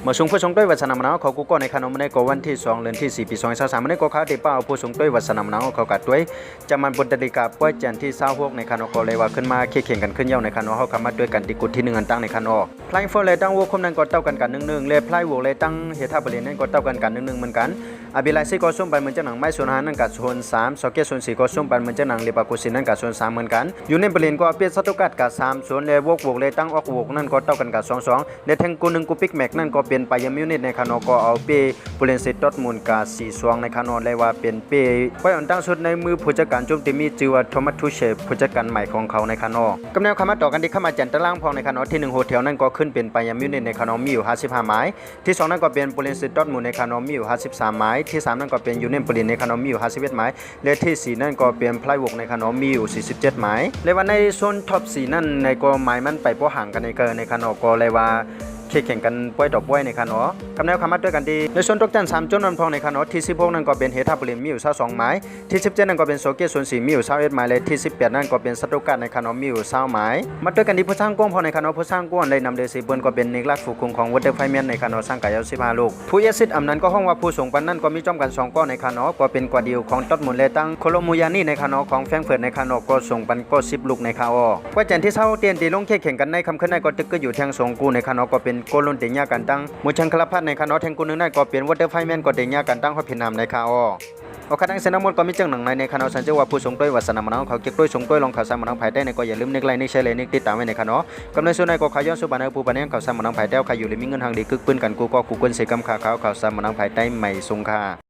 มาส่งผู้ส่งด้วยวัฒนธรรมเขากูก็ในขนมในก็วันที่2เดือนที่4ปี2023ในก็เขาที่เป้าผู้ส่งด้วยวัฒนธรรมเขากัดด้วยจะมันบนตริกาป่วยจันที่26ในขนมก็เลยว่าขึ้นมาเข่งกันขึ้นเย้าในขนมเขาคำมาด้วยกันติกุดที่1อันตั้งในขนมพลายโฟเลยตั้งวัวคมนั้นก็เต้ากัน1เลยพลายวัวเลยตั้งเฮท่าบริเวณนั้นก็เต้ากัน1เหมือนกันอบิไลซี่ก็ส่งไปเหมือนเจ้าหนังไม้ส่วน5นั่นกับส่วน3สเกตส่วน4ก็ส่งไปเหมือนเจ้าหนังเลปากุซินนั่นกับส่วน3เหมือนกันอยู่ในบริเวณก็เปียสตุกัดกับ3ส่วนเลวกเลยตั้งออกวกนั่นก็เต้ากันกับ2ในแทงกู1กูปิกแม็กนั่นก็เป็นไปยมิวนิตในขนมก็เอาเปบริเวณเซตดอทมูลกับ4สวงในขนมเลยว่าเป็นเปไว้อันตั้งสุดในมือผู้จัดการโจมตีมีชื่อว่าโทมัสทูเชฟผู้จัดการใหม่ของเขาในขนมกำแนวคำมาต่อกันที่เข้ามาจันตารางพองในขนมที่1โฮเทลนั่นก็ขึ้นเป็นไปยมิวนิตในขนมมีอยู่55ไม้ที่2นั่นก็เป็นบริเวณเซตดอทมูลในขนมมีอยู่53ไม้ที่3นั่นก็เป็นยูเนียนบริเวณในขนมมีอยู่51ไม้และที่4นั่นก็เป็นพลายวกในขนมมีอยู่47ไม้เลยว่าในโซนท็อป4นั่นในก็ไม้มันไปบ่ห่างกันในขนมก็เลยว่าแข่งกันป่วยต่อป่วยในคานอกำแนวคำมัดด้วยกันดีในส่วนตกจัน3จนนพองในคานอที่16นั่นก็เป็นเฮทับบริเวณมีอยู่22ไม้ที่17นั่นก็เป็นโซเกตส่วน4มีอยู่21ไม้และที่18นั่นก็เป็นสตุกัดในคานอมีอยู่20ไม้มาด้วยกันดีผู้สร้างกว้างพอในคานอผู้สร้างกว้างเลยนำเดซิเบิร์นก็เป็นนิกลัดฝูกคุงของวัตเตอร์ไฟแมนในคานอสร้างกาย15ลูกผู้เอซิดอำนั้นก็ห้องว่าผู้ส่งปันนั่นก็มีจอมกัน2ก้อนในคานอก็เป็นกว่าเดียวของตัดมุนเลตั้งโคโลมูยานี่ในคานอของแฟงเฟิร์ตในคานอก็ส่งปันก็10ลูกในคาอว่าจันที่เช้าเตียนตีลงแข่งกันในคำขึ้นในก็ตึกก็อยู่แทง2กูในคานอก็เป็นโกลนเตียกันตั้งมูชังคลพัดในคานอแทงกูนึงนั่นก็เป็นวัตเตอร์ไฟแมนก็เตียกันตั้งเขาพินามในคาอโอคาดังเซนามดก็มีจังหนังในคานอสันเจว่าผู้ส่งด้วยวัฒนธรรมเขาเก็บด้วยส่งด้วยลองข่าวสารมันภายใต้ในก็อย่าลืมนึกไลน์นึกแชร์เลยนึกติดตามไว้ในคานอกำในส่วนในก็ขย้อนสุบานผู้ปนข่าวสารมันภายใต้ใครอยู่เลยมีเงินทางดีกึกปืนกันกูก็กูกวนเสกำข่าวสารมันภายใต้ใหม่สงค่า